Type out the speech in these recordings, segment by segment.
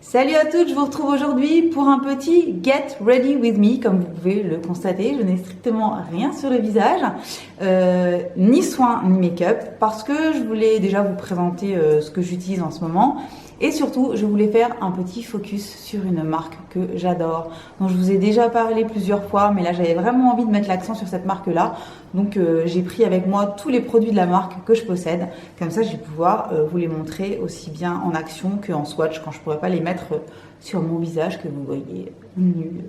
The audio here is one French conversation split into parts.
Salut à toutes, je vous retrouve aujourd'hui pour un petit Get Ready With Me. Comme vous pouvez le constater, je n'ai strictement rien sur le visage, ni soin ni make-up, parce que je voulais déjà vous présenter ce que j'utilise en ce moment. Et surtout, je voulais faire un petit focus sur une marque que j'adore, dont je vous ai déjà parlé plusieurs fois, mais là j'avais vraiment envie de mettre l'accent sur cette marque-là. Donc j'ai pris avec moi tous les produits de la marque que je possède. Tout ça, je vais pouvoir vous les montrer aussi bien en action qu'en swatch, quand je ne pourrais pas les mettre sur mon visage, que vous voyez nu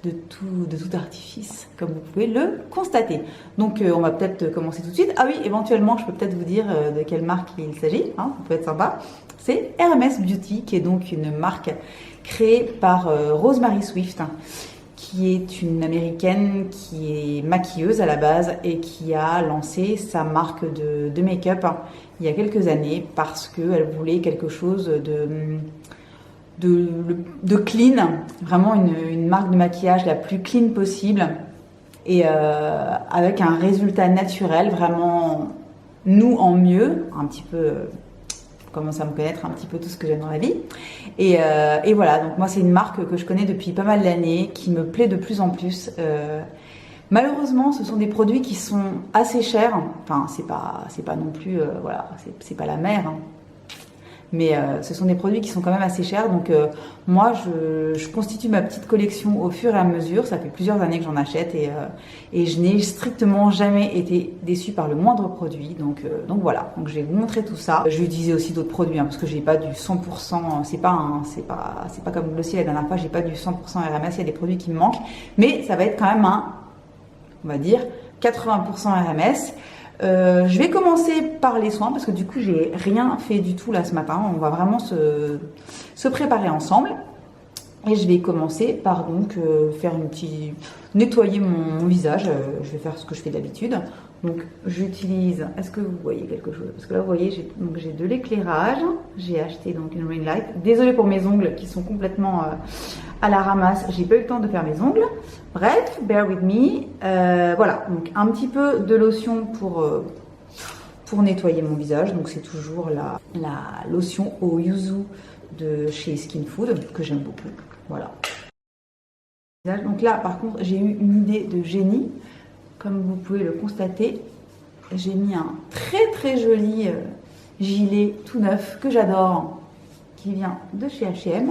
de tout artifice, comme vous pouvez le constater. Donc on va peut-être commencer tout de suite. Ah oui, éventuellement, je peux peut-être vous dire de quelle marque il s'agit, hein, ça peut être sympa. C'est Hermès Beauty, qui est donc une marque créée par Rosemary Swift, qui est une américaine qui est maquilleuse à la base et qui a lancé sa marque de make-up il y a quelques années parce qu'elle voulait quelque chose de clean, vraiment une marque de maquillage la plus clean possible et avec un résultat naturel, vraiment nous en mieux, un petit peu... commence à me connaître un petit peu tout ce que j'aime dans la vie. Et voilà, donc moi c'est une marque que je connais depuis pas mal d'années, qui me plaît de plus en plus. Malheureusement, ce sont des produits qui sont assez chers. Enfin, c'est pas non plus, voilà, c'est pas la mer, hein. Mais ce sont des produits qui sont quand même assez chers. Donc moi, je constitue ma petite collection au fur et à mesure. Ça fait plusieurs années que j'en achète et je n'ai strictement jamais été déçue par le moindre produit. Donc voilà, donc je vais vous montrer tout ça. Je vais utiliser aussi d'autres produits, hein, parce que j'ai pas du 100%. C'est pas comme Glossier la dernière fois. J'ai pas du 100% RMS. Il y a des produits qui me manquent, mais ça va être quand même on va dire 80% RMS. Je vais commencer par les soins parce que du coup j'ai rien fait du tout là ce matin. On va vraiment se préparer ensemble et je vais commencer par donc faire nettoyer mon visage. Je vais faire ce que je fais d'habitude. Donc j'utilise, est-ce que vous voyez quelque chose? Parce que là vous voyez, j'ai de l'éclairage. J'ai acheté donc une ring light. Désolée pour mes ongles qui sont complètement à la ramasse. J'ai pas eu le temps de faire mes ongles. Bref, bear with me. Voilà, donc un petit peu de lotion pour nettoyer mon visage. Donc c'est toujours la lotion au yuzu de chez Skin Food que j'aime beaucoup. Voilà. Donc là, par contre, j'ai eu une idée de génie. Comme vous pouvez le constater, j'ai mis un très joli gilet tout neuf que j'adore, qui vient de chez H&M,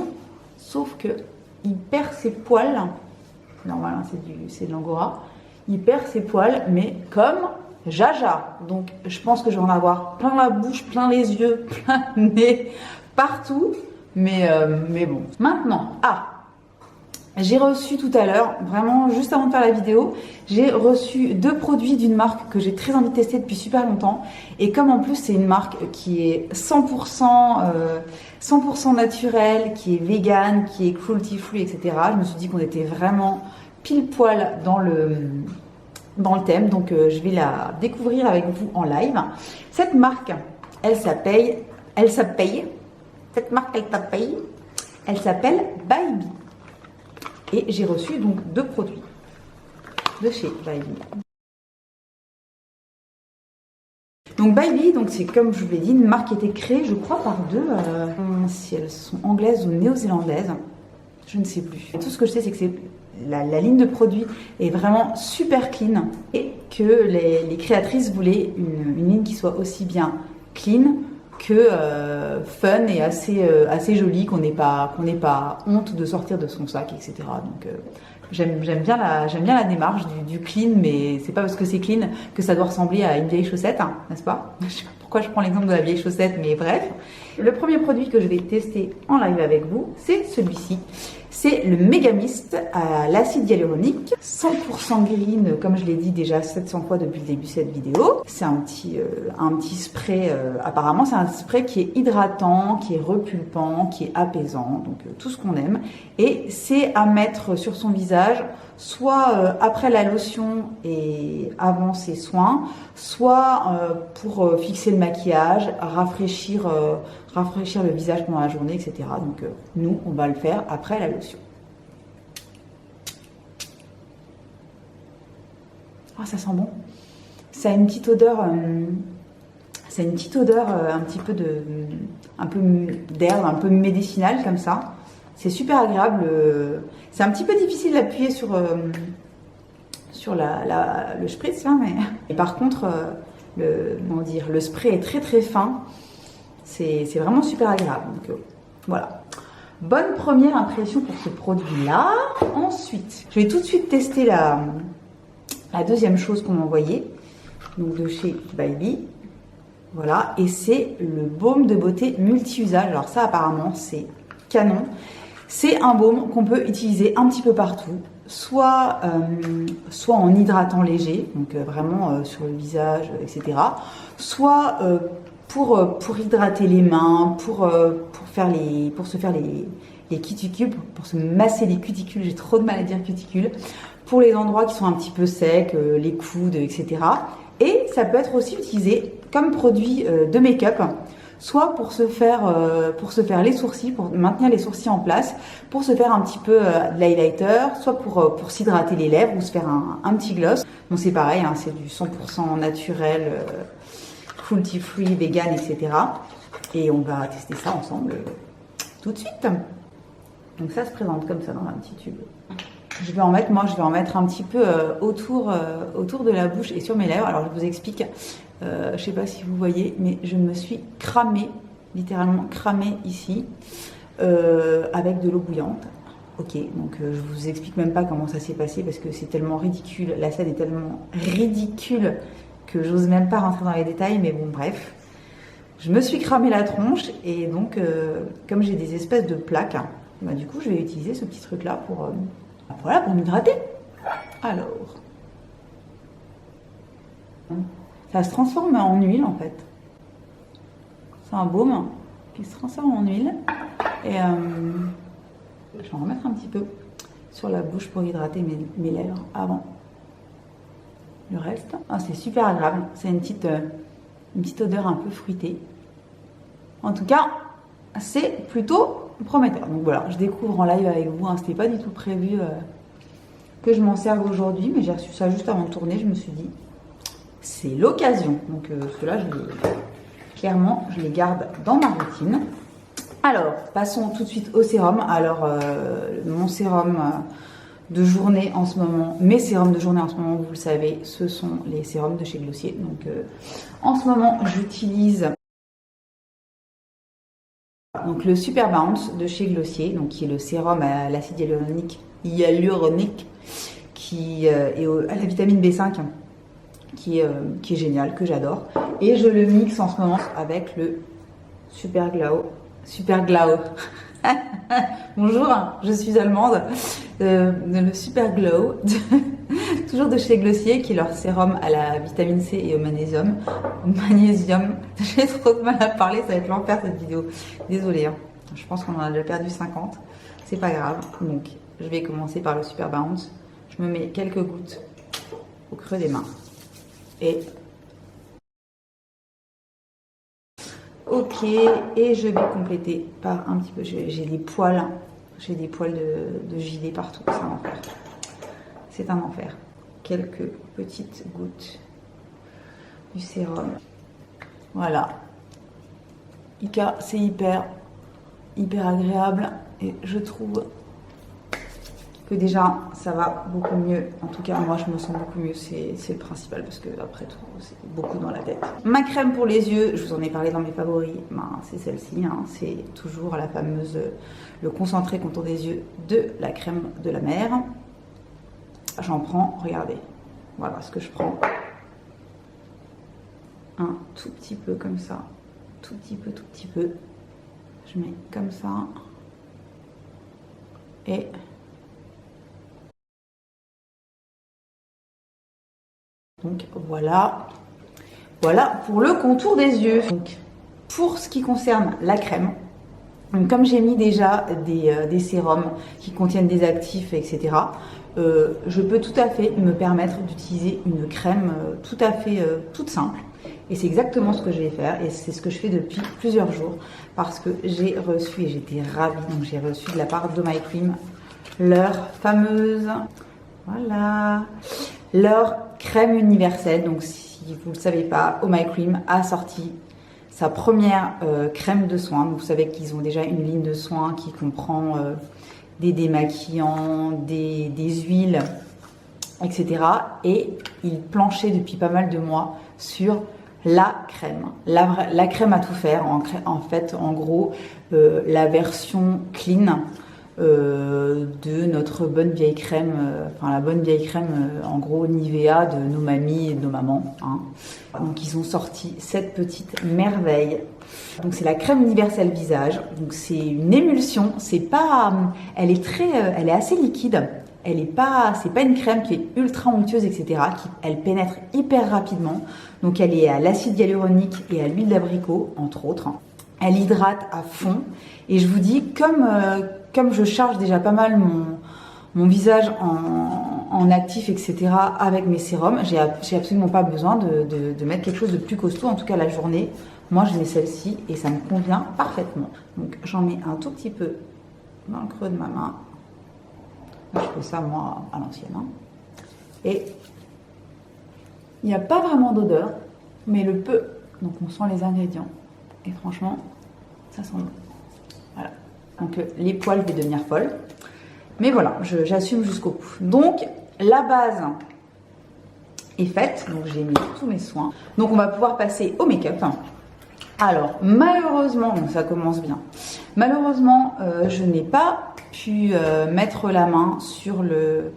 sauf que il perd ses poils. Normal, hein, c'est de l'angora. Il perd ses poils, mais comme Jaja. Donc je pense que je vais en avoir plein la bouche, plein les yeux, plein le nez, partout. Mais bon. Maintenant, j'ai reçu tout à l'heure, vraiment juste avant de faire la vidéo, j'ai reçu 2 produits d'une marque que j'ai très envie de tester depuis super longtemps. Et comme en plus c'est une marque qui est 100% naturelle, qui est vegan, qui est cruelty free, etc. Je me suis dit qu'on était vraiment pile poil dans le thème. Donc je vais la découvrir avec vous en live. Cette marque, elle s'appelle Bybee. Et j'ai reçu donc 2 produits de chez Bybee. Donc Bybee, donc c'est comme je vous l'ai dit, une marque qui a été créée, je crois, par 2, si elles sont anglaises ou néo-zélandaises, je ne sais plus. Et tout ce que je sais, c'est que la ligne de produits est vraiment super clean et que les créatrices voulaient une ligne qui soit aussi bien clean que fun et assez jolie, qu'on n'ait pas honte de sortir de son sac, etc. Donc j'aime bien la démarche du clean, mais c'est pas parce que c'est clean que ça doit ressembler à une vieille chaussette, hein, n'est-ce pas? Je sais pas pourquoi je prends l'exemple de la vieille chaussette, mais bref. Le premier produit que je vais tester en live avec vous, c'est celui-ci. C'est le Megamist à l'acide hyaluronique, 100% green, comme je l'ai dit déjà 700 fois depuis le début de cette vidéo. C'est un petit spray, apparemment c'est un spray qui est hydratant, qui est repulpant, qui est apaisant, donc tout ce qu'on aime. Et c'est à mettre sur son visage, soit après la lotion et avant ses soins, soit pour fixer le maquillage, rafraîchir le visage pendant la journée, etc. Donc nous, on va le faire après la lotion. Ah, ça sent bon. Ça a une petite odeur, un petit peu d'herbe, un peu médicinale comme ça. C'est super agréable. C'est un petit peu difficile d'appuyer sur le spritz là, mais et par contre le spray est très très fin. C'est vraiment super agréable. Donc voilà. Bonne première impression pour ce produit-là. Ensuite, je vais tout de suite tester la deuxième chose qu'on m'a envoyée. Donc de chez Baby. Voilà. Et c'est le baume de beauté multi-usage. Alors ça, apparemment, c'est canon. C'est un baume qu'on peut utiliser un petit peu partout. Soit en hydratant léger, donc vraiment sur le visage, etc. Soit pour hydrater les mains, pour se faire les cuticules, pour se masser les cuticules, j'ai trop de mal à dire cuticules, pour les endroits qui sont un petit peu secs, les coudes, etc. Et ça peut être aussi utilisé comme produit de make-up, soit pour se faire les sourcils, pour maintenir les sourcils en place, pour se faire un petit peu de l'highlighter, soit pour s'hydrater les lèvres ou se faire un petit gloss. Bon, c'est pareil, hein, c'est du 100% naturel, cruelty free, vegan, etc. Et on va tester ça ensemble tout de suite. Donc ça se présente comme ça dans un petit tube. Je vais en mettre un petit peu autour de la bouche et sur mes lèvres. Alors je vous explique, je sais pas si vous voyez, mais je me suis cramée, littéralement cramée ici, avec de l'eau bouillante. Ok, donc je vous explique même pas comment ça s'est passé parce que c'est tellement ridicule, la scène est tellement ridicule que j'ose même pas rentrer dans les détails, mais bon bref. Je me suis cramé la tronche et donc comme j'ai des espèces de plaques, bah, du coup je vais utiliser ce petit truc là pour m'hydrater. Alors, ça se transforme en huile en fait. C'est un baume qui se transforme en huile et je vais en remettre un petit peu sur la bouche pour hydrater mes lèvres avant le reste. Ah, c'est super agréable, c'est une petite odeur un peu fruitée. En tout cas, c'est plutôt prometteur. Donc voilà, je découvre en live avec vous, hein. C'était pas du tout prévu que je m'en serve aujourd'hui, mais j'ai reçu ça juste avant de tourner, je me suis dit, c'est l'occasion. Donc ceux-là, clairement, je les garde dans ma routine. Alors, passons tout de suite au sérum. Alors, mon sérum de journée en ce moment, mes sérums de journée en ce moment, vous le savez, ce sont les sérums de chez Glossier. Donc, en ce moment, j'utilise donc le Super Bounce de chez Glossier, donc qui est le sérum à l'acide hyaluronique qui est à la vitamine B5, qui est génial, que j'adore. Et je le mixe en ce moment avec le Super Glow. Bonjour, je suis allemande. Le Super Glow, toujours de chez Glossier, qui est leur sérum à la vitamine C et au magnésium. J'ai trop de mal à parler, ça va être l'enfer cette vidéo. Désolée, hein. Je pense qu'on en a déjà perdu 50. C'est pas grave. Donc, je vais commencer par le Super Bounce. Je me mets quelques gouttes au creux des mains. Et ok, et je vais compléter par un petit peu, j'ai des poils de gilet partout, c'est un enfer. C'est un enfer. Quelques petites gouttes du sérum. Voilà. Ika, c'est hyper agréable et je trouve que déjà ça va beaucoup mieux. En tout cas, moi je me sens beaucoup mieux, c'est le principal parce que après tout, c'est beaucoup dans la tête. Ma crème pour les yeux, je vous en ai parlé dans mes favoris, ben, c'est celle-ci, hein. C'est toujours la fameuse, le concentré contour des yeux de la crème de la mer. J'en prends, regardez, voilà ce que je prends. Un tout petit peu comme ça, tout petit peu. Je mets comme ça. Et donc voilà pour le contour des yeux. Donc, pour ce qui concerne la crème, donc, comme j'ai mis déjà des sérums qui contiennent des actifs, etc., je peux tout à fait me permettre d'utiliser une crème tout à fait toute simple. Et c'est exactement ce que je vais faire et c'est ce que je fais depuis plusieurs jours parce que j'ai reçu, et j'étais ravie, donc j'ai reçu de la part de My Cream leur fameuse, voilà, leur crème universelle. Donc si vous ne le savez pas, Oh My Cream a sorti sa première crème de soins. Donc, vous savez qu'ils ont déjà une ligne de soins qui comprend des démaquillants, des huiles, etc. Et il planchait depuis pas mal de mois sur la crème. La crème à tout faire. En fait, en gros, la version clean de notre bonne vieille crème, enfin la bonne vieille crème, en gros Nivea de nos mamies et de nos mamans. Hein. Donc ils ont sorti cette petite merveille. Donc c'est la crème universelle visage. Donc c'est une émulsion. C'est pas, elle est assez liquide. C'est pas une crème qui est ultra onctueuse, etc. Elle pénètre hyper rapidement. Donc elle est à l'acide hyaluronique et à l'huile d'abricot, entre autres. Elle hydrate à fond. Et je vous dis, comme je charge déjà pas mal mon visage en actif, etc. avec mes sérums, j'ai absolument pas besoin de mettre quelque chose de plus costaud. En tout cas, la journée, moi, je mets celle-ci et ça me convient parfaitement. Donc, j'en mets un tout petit peu dans le creux de ma main. Je fais ça, moi, à l'ancienne. Hein. Et il n'y a pas vraiment d'odeur, mais le peu. Donc, on sent les ingrédients. Et franchement, ça sent bon. Voilà. Donc, les poils, je vais devenir folle. Mais voilà, j'assume jusqu'au bout. Donc, la base est faite. Donc, j'ai mis tous mes soins. Donc, on va pouvoir passer au make-up. Alors, malheureusement, donc ça commence bien. Malheureusement, je n'ai pas pu mettre la main sur le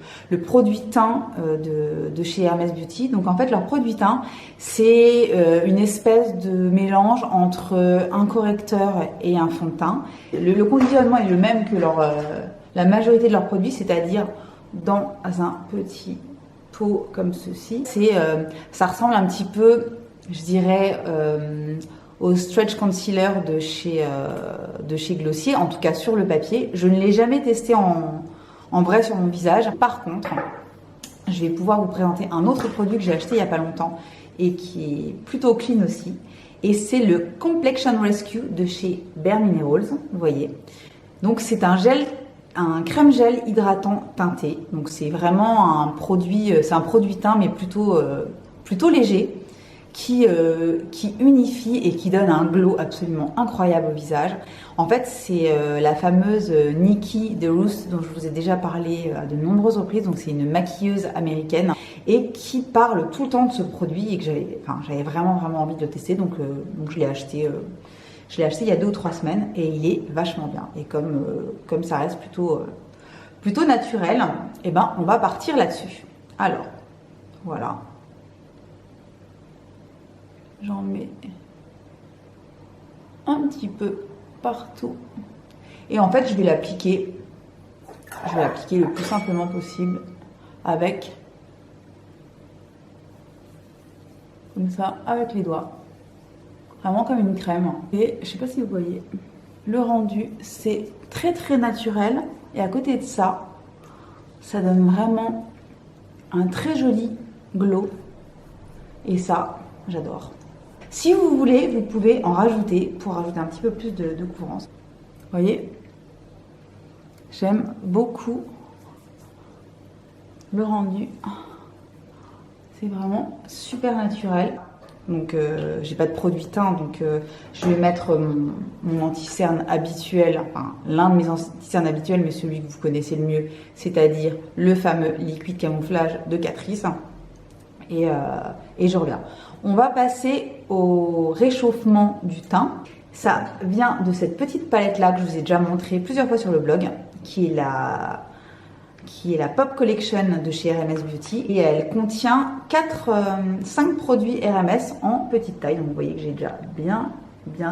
produit teint de chez Hermès Beauty. Donc en fait, leur produit teint, c'est une espèce de mélange entre un correcteur et un fond de teint. Le conditionnement est le même que la majorité de leurs produits, c'est-à-dire dans un petit pot comme ceci. Ça ressemble un petit peu, je dirais, au Stretch Concealer de chez Glossier, en tout cas sur le papier. Je ne l'ai jamais testé en vrai sur mon visage. Par contre, je vais pouvoir vous présenter un autre produit que j'ai acheté il n'y a pas longtemps et qui est plutôt clean aussi. Et c'est le Complexion Rescue de chez Bare Minerals, vous voyez. Donc c'est un crème gel hydratant teinté. Donc c'est vraiment un produit teint mais plutôt léger. Qui unifie et qui donne un glow absolument incroyable au visage. En fait, c'est la fameuse Nikki DeRusse dont je vous ai déjà parlé à de nombreuses reprises. Donc, c'est une maquilleuse américaine et qui parle tout le temps de ce produit et que j'avais vraiment envie de le tester. Donc je l'ai acheté. Je l'ai acheté il y a 2 ou 3 semaines et il est vachement bien. Et comme ça reste plutôt naturel, et ben on va partir là-dessus. Alors, voilà. J'en mets un petit peu partout. Et en fait, je vais l'appliquer le plus simplement possible avec, comme ça, avec les doigts. Vraiment comme une crème. Et je sais pas si vous voyez, le rendu, c'est très très naturel. Et à côté de ça, ça donne vraiment un très joli glow. Et ça, j'adore. Si vous voulez, vous pouvez en rajouter pour rajouter un petit peu plus de couvrance. Vous voyez, j'aime beaucoup le rendu. C'est vraiment super naturel. Donc, j'ai pas de produit teint, donc je vais mettre mon anti-cerne habituel, enfin l'un de mes anti-cernes habituels, mais celui que vous connaissez le mieux, c'est-à-dire le fameux liquide camouflage de Catrice. Et je reviens. On va passer au réchauffement du teint. Ça vient de cette petite palette là que je vous ai déjà montré plusieurs fois sur le blog, qui est la Pop Collection de chez RMS Beauty. Et elle contient 5 produits RMS en petite taille. Donc vous voyez que j'ai déjà bien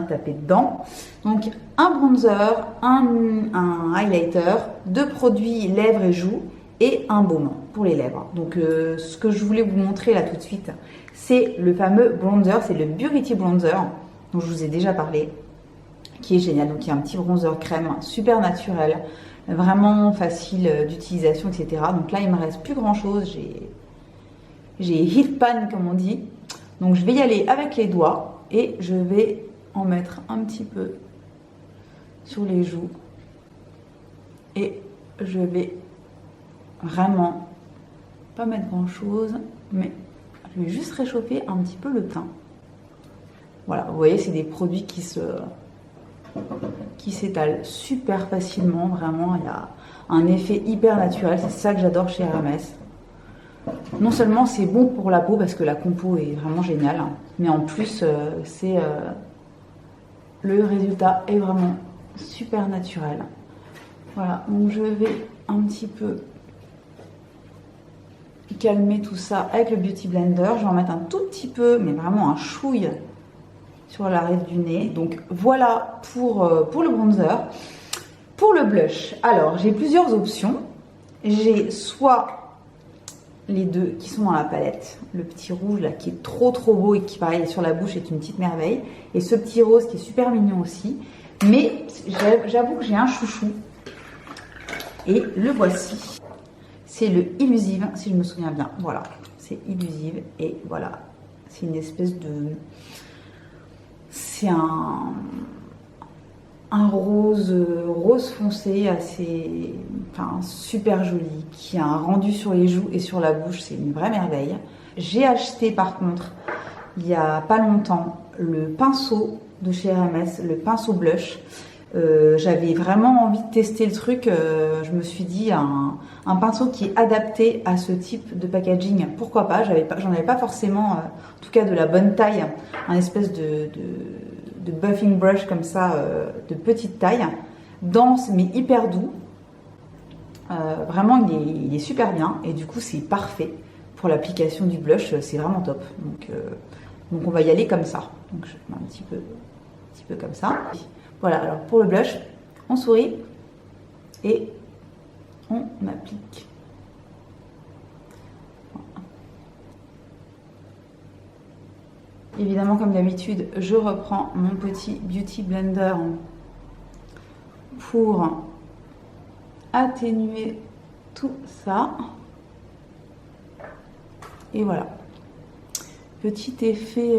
tapé dedans. Donc un bronzer, un highlighter, 2 produits lèvres et joues et un baume pour les lèvres. Donc ce que je voulais vous montrer là tout de suite, c'est le fameux bronzer, c'est le Burity Bronzer dont je vous ai déjà parlé, qui est génial. Donc il y a un petit bronzer crème super naturel, vraiment facile d'utilisation, etc. Donc là il me reste plus grand chose, j'ai hit pan comme on dit. Donc je vais y aller avec les doigts et je vais en mettre un petit peu sur les joues et je vais vraiment pas mettre grand chose, mais je vais juste réchauffer un petit peu le teint. Voilà, vous voyez, c'est des produits qui s'étalent super facilement, vraiment, il y a un effet hyper naturel, c'est ça que j'adore chez Hermès. Non seulement c'est bon pour la peau parce que la compo est vraiment géniale, mais en plus le résultat est vraiment super naturel. Voilà, donc je vais un petit peu calmer tout ça avec le Beauty Blender. Je vais en mettre un tout petit peu, mais vraiment un chouille sur la rive du nez. Donc voilà pour le bronzer. Pour le blush, alors j'ai plusieurs options. J'ai soit les deux qui sont dans la palette, le petit rouge là qui est trop beau et qui pareil sur la bouche est une petite merveille, et ce petit rose qui est super mignon aussi, mais j'avoue que j'ai un chouchou et le voici, c'est le Illusive si je me souviens bien, voilà, c'est Illusive et voilà, c'est une espèce de, c'est un rose foncé assez, enfin super joli, qui a un rendu sur les joues et sur la bouche, c'est une vraie merveille. J'ai acheté par contre il y a pas longtemps le pinceau de chez Hermès, le pinceau blush. J'avais vraiment envie de tester le truc, je me suis dit un pinceau qui est adapté à ce type de packaging, pourquoi pas, j'en avais pas forcément, en tout cas de la bonne taille, un espèce de buffing brush comme ça, de petite taille, dense mais hyper doux. Vraiment il est super bien et du coup c'est parfait pour l'application du blush, c'est vraiment top. Donc on va y aller comme ça. Donc je mets un petit peu comme ça. Voilà, alors pour le blush, on sourit et on applique. Évidemment, comme d'habitude, je reprends mon petit Beauty Blender pour atténuer tout ça. Et voilà. Petit effet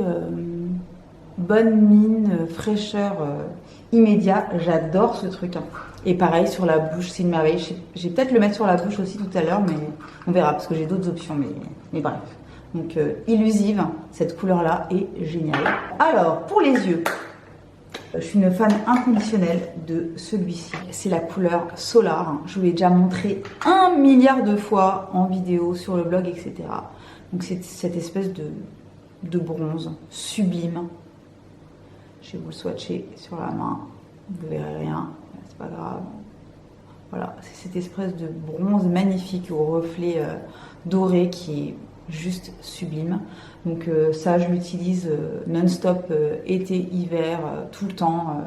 bonne mine, fraîcheur immédiat. J'adore ce truc. Et pareil sur la bouche, c'est une merveille. Je vais peut-être le mettre sur la bouche aussi tout à l'heure, mais on verra parce que j'ai d'autres options. Mais bref. Donc Illusive, cette couleur-là est géniale. Alors, pour les yeux, je suis une fan inconditionnelle de celui-ci. C'est la couleur Solar. Je vous l'ai déjà montré 1 milliard de fois en vidéo, sur le blog, etc. Donc c'est cette espèce de bronze sublime. Je vais vous le swatcher sur la main. Vous ne verrez rien, c'est pas grave. Voilà, c'est cette espèce de bronze magnifique au reflet doré qui est juste sublime. Donc ça, je l'utilise non-stop, été, hiver, tout le temps.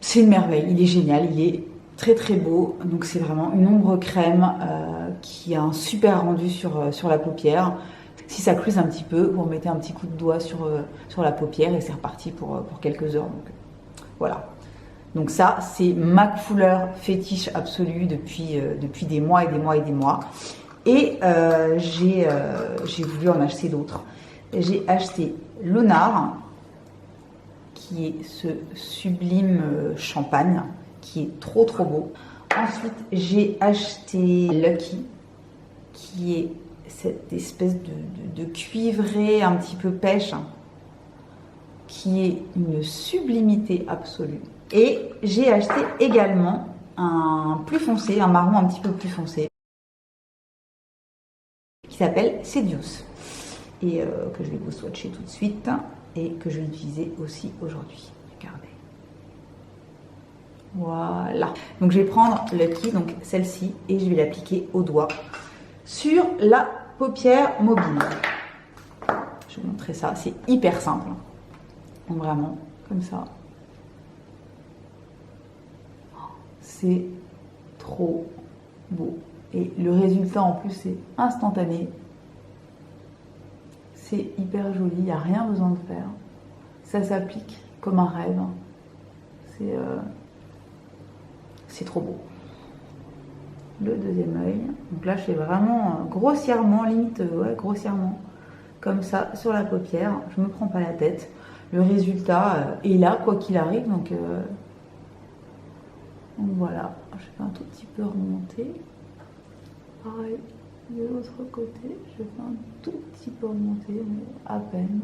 C'est une merveille, il est génial, il est très beau. Donc c'est vraiment une ombre crème qui a un super rendu sur la paupière. Si ça cluse un petit peu, vous remettez un petit coup de doigt sur la paupière et c'est reparti pour quelques heures. Donc voilà. Donc ça, c'est ma couleur fétiche absolue depuis des mois et des mois et des mois. Et j'ai voulu en acheter d'autres. J'ai acheté Lunar, qui est ce sublime champagne, qui est trop beau. Ensuite, j'ai acheté Lucky, qui est cette espèce de cuivré un petit peu pêche, qui est une sublimité absolue. Et j'ai acheté également un plus foncé, un marron un petit peu plus foncé, qui s'appelle Seduce, et que je vais vous swatcher tout de suite, et que je vais utiliser aussi aujourd'hui. Regardez. Voilà. Donc je vais prendre Lucky, donc celle-ci, et je vais l'appliquer au doigt sur la paupière mobile. Je vais vous montrer ça, c'est hyper simple. Donc vraiment, comme ça. C'est trop beau. Et le résultat en plus c'est instantané. C'est hyper joli, il n'y a rien besoin de faire. Ça s'applique comme un rêve. C'est trop beau. Le deuxième œil. Donc là je fais vraiment grossièrement, limite ouais, grossièrement. Comme ça sur la paupière. Je ne me prends pas la tête. Le résultat est là quoi qu'il arrive. Donc voilà. Je fais un tout petit peu remonter. Pareil, de l'autre côté, je fais un tout petit peu remonter, mais à peine.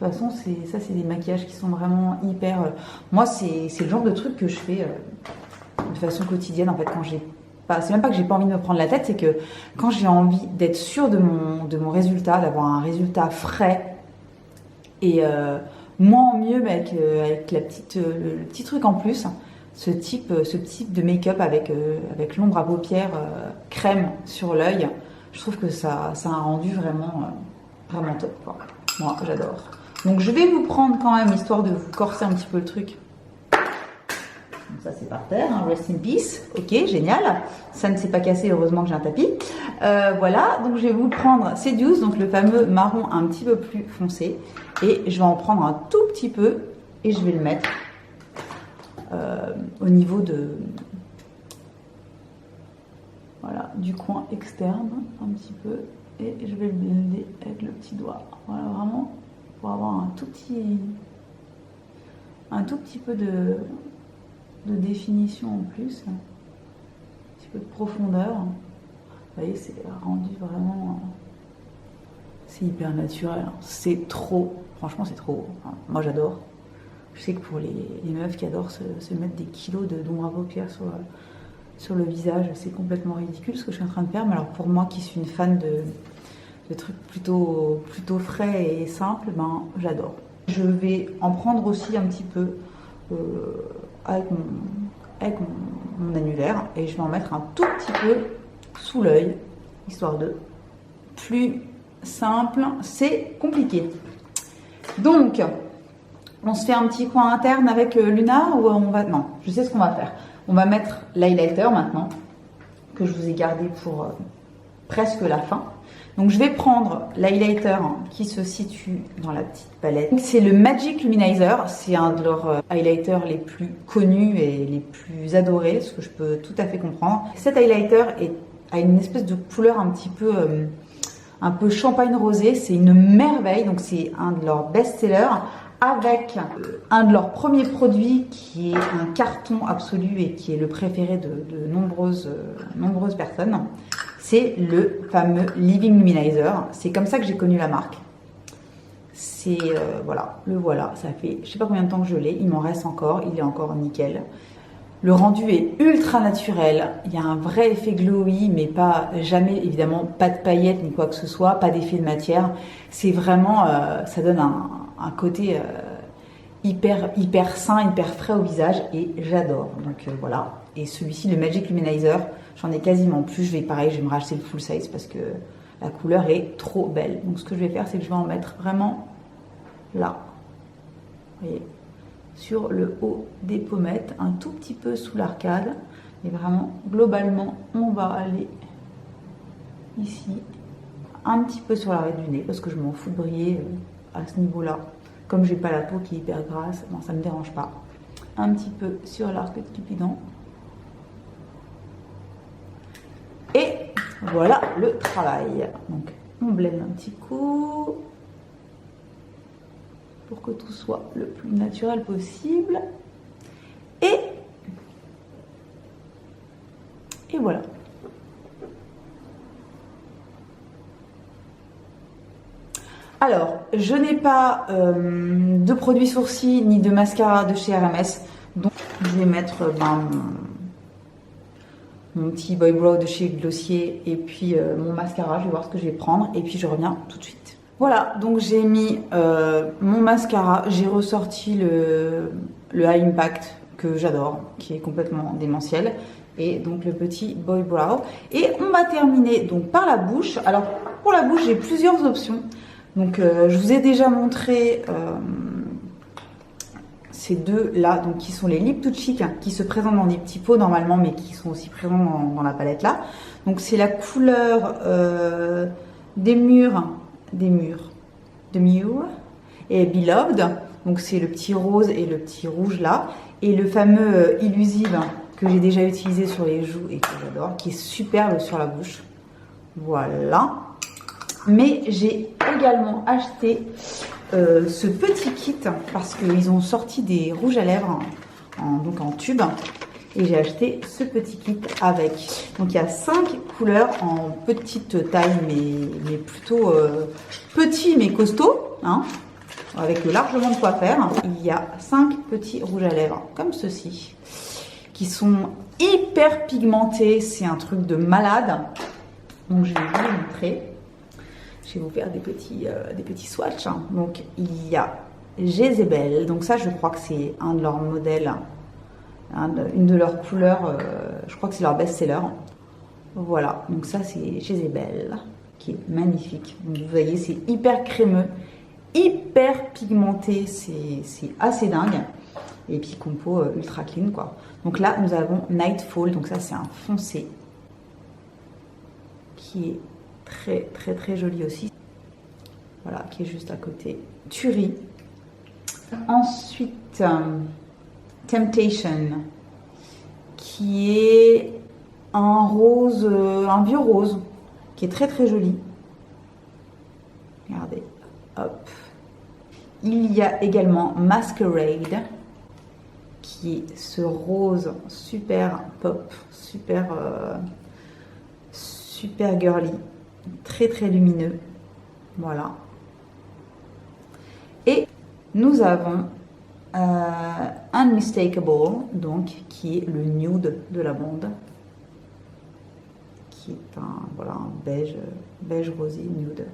toute façon, c'est des maquillages qui sont vraiment hyper... moi, c'est le genre de truc que je fais de façon quotidienne, en fait, quand j'ai pas... C'est même pas que j'ai pas envie de me prendre la tête, c'est que quand j'ai envie d'être sûre de mon résultat, d'avoir un résultat frais et moins en mieux, mais avec le petit truc en plus, ce type de make-up avec l'ombre à paupières crème sur l'œil, je trouve que ça a un rendu vraiment top, quoi. Moi, j'adore. Donc je vais vous prendre quand même, histoire de vous corser un petit peu le truc. Donc ça c'est par terre, hein, rest in peace. Ok, génial. Ça ne s'est pas cassé, heureusement que j'ai un tapis. Voilà, donc je vais vous prendre Seduce, donc le fameux marron un petit peu plus foncé. Et je vais en prendre un tout petit peu et je vais le mettre au niveau voilà, du coin externe, un petit peu. Et je vais le blender avec le petit doigt. Voilà, vraiment, pour avoir un tout petit peu de définition en plus. Un petit peu de profondeur. Vous voyez, c'est rendu vraiment... c'est hyper naturel. C'est trop... Franchement, c'est trop. Moi, j'adore. Je sais que pour les meufs qui adorent se mettre des kilos d'ombre à paupières sur le visage, c'est complètement ridicule ce que je suis en train de faire. Mais alors pour moi qui suis une fan de trucs plutôt frais et simples, ben j'adore. Je vais en prendre aussi un petit peu avec mon annulaire et je vais en mettre un tout petit peu sous l'œil, histoire de plus simple. C'est compliqué. Donc, on se fait un petit coin interne avec Luna ou on va... Non, je sais ce qu'on va faire. On va mettre l'highlighter maintenant, que je vous ai gardé pour presque la fin. Donc je vais prendre l'highlighter qui se situe dans la petite palette. C'est le Magic Luminizer, c'est un de leurs highlighters les plus connus et les plus adorés, ce que je peux tout à fait comprendre. Cet highlighter a une espèce de couleur un peu champagne rosé, c'est une merveille, donc c'est un de leurs best-sellers. Avec un de leurs premiers produits qui est un carton absolu et qui est le préféré de nombreuses personnes, c'est le fameux Living Luminizer. C'est comme ça que j'ai connu la marque. C'est voilà, le voilà, ça fait je sais pas combien de temps que je l'ai, il m'en reste encore, il est encore nickel. Le rendu est ultra naturel, il y a un vrai effet glowy, mais jamais évidemment pas de paillettes ni quoi que ce soit, pas d'effet de matière. C'est vraiment, ça donne un côté hyper sain, hyper frais au visage et j'adore. Donc voilà. Et celui-ci, le Magic Luminizer, j'en ai quasiment plus. Je vais me racheter le full size parce que la couleur est trop belle. Donc ce que je vais faire, c'est que je vais en mettre vraiment là. Vous voyez, sur le haut des pommettes, un tout petit peu sous l'arcade. Mais vraiment, globalement, on va aller ici, un petit peu sur l'arrêt du nez parce que je m'en fous de briller à ce niveau-là. Comme j'ai pas la peau qui est hyper grasse, bon, ça me dérange pas. Un petit peu sur l'arc de Cupidon. Et voilà le travail. Donc on blende un petit coup pour que tout soit le plus naturel possible. Et voilà. Alors, je n'ai pas de produit sourcils ni de mascara de chez RMS. Donc, je vais mettre mon petit Boy Brow de chez Glossier et puis mon mascara. Je vais voir ce que je vais prendre et puis je reviens tout de suite. Voilà, donc j'ai mis mon mascara. J'ai ressorti le High Impact que j'adore, qui est complètement démentiel. Et donc le petit Boy Brow. Et on va terminer donc par la bouche. Alors, pour la bouche, j'ai plusieurs options. Donc je vous ai déjà montré ces deux là, donc qui sont les Lip to Cheek, qui se présentent dans des petits pots normalement, mais qui sont aussi présents dans la palette là. Donc c'est la couleur des murs et Beloved. Donc c'est le petit rose et le petit rouge là, et le fameux Illusive que j'ai déjà utilisé sur les joues et que j'adore, qui est superbe sur la bouche. Voilà. Mais j'ai également acheté ce petit kit parce qu'ils ont sorti des rouges à lèvres donc en tube. Et j'ai acheté ce petit kit avec. Donc il y a 5 couleurs en petite taille, mais plutôt petit mais costaud. Hein. avec largement de quoi faire. Il y a 5 petits rouges à lèvres, comme ceci, qui sont hyper pigmentés. C'est un truc de malade. Donc je vais vous les montrer. Je vais vous faire des petits swatchs. Donc il y a Jezebel. Donc ça, je crois que c'est un de leurs modèles, une de leurs couleurs. Je crois que c'est leur best-seller. Voilà. Donc ça, c'est Jezebel, qui est magnifique. Donc vous voyez, c'est hyper crémeux, hyper pigmenté. C'est assez dingue. Et puis compo ultra clean, quoi. Donc là, nous avons Nightfall. Donc ça, c'est un foncé qui est très très très joli aussi. Voilà, qui est juste à côté. Tuerie. Ensuite, Temptation, qui est un rose, un vieux rose, qui est très très joli. Regardez, hop. Il y a également Masquerade, qui est ce rose super pop, super girly, très très lumineux. Voilà. Et nous avons Unmistakable, donc qui est le nude de la bande, qui est un beige rosé nude,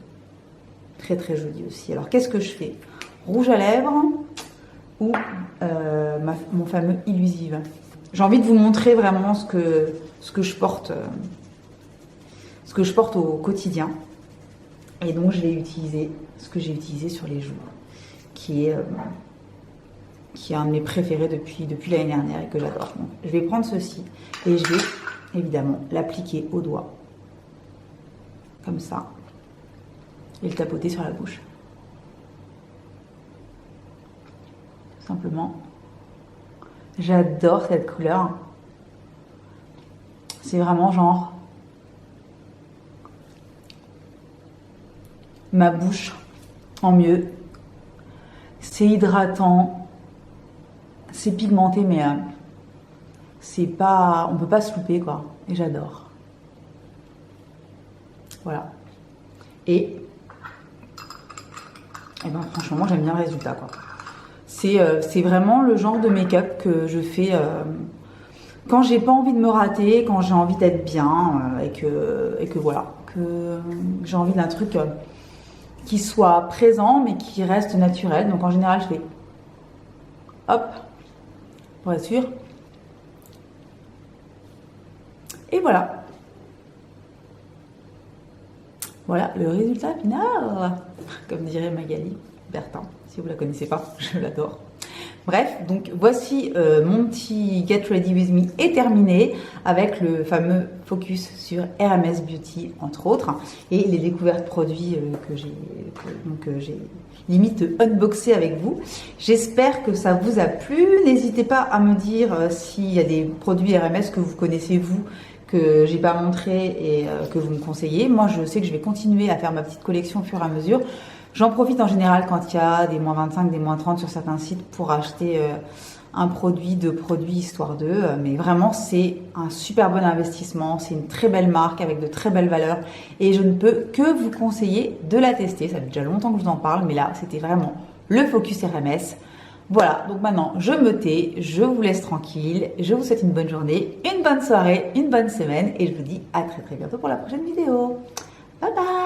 très très joli aussi. Alors qu'est-ce que je fais? Rouge à lèvres ou mon fameux Illusive. J'ai envie de vous montrer vraiment ce que je porte au quotidien, et donc je vais utiliser ce que j'ai utilisé sur les joues, qui est un de mes préférés depuis l'année dernière et que j'adore. Donc, je vais prendre ceci et je vais évidemment l'appliquer au doigt, comme ça, et le tapoter sur la bouche. Tout simplement. J'adore cette couleur. C'est vraiment genre ma bouche en mieux. C'est hydratant, c'est pigmenté, mais c'est pas, on peut pas se louper, quoi. Et j'adore. Voilà. Et ben franchement, moi j'aime bien le résultat, quoi. C'est vraiment le genre de make-up que je fais quand j'ai pas envie de me rater, quand j'ai envie d'être bien et que voilà, que j'ai envie d'un truc qui soit présent mais qui reste naturel. Donc en général, je fais hop, pour être sûr. Et voilà. Voilà le résultat final, comme dirait Magali Bertin. Si vous la connaissez pas, je l'adore. Bref, donc voici mon petit Get Ready With Me est terminé avec le fameux focus sur RMS Beauty entre autres et les découvertes produits que j'ai limite unboxé avec vous. J'espère que ça vous a plu. N'hésitez pas à me dire s'il y a des produits RMS que vous connaissez vous, que j'ai pas montré et que vous me conseillez. Moi, je sais que je vais continuer à faire ma petite collection au fur et à mesure. J'en profite en général quand il y a des moins 25, des moins 30 sur certains sites pour acheter un produit, deux produits histoire d'eux. Mais vraiment, c'est un super bon investissement. C'est une très belle marque avec de très belles valeurs. Et je ne peux que vous conseiller de la tester. Ça fait déjà longtemps que je vous en parle, mais là, c'était vraiment le focus RMS. Voilà, donc maintenant, je me tais, je vous laisse tranquille. Je vous souhaite une bonne journée, une bonne soirée, une bonne semaine. Et je vous dis à très très bientôt pour la prochaine vidéo. Bye bye!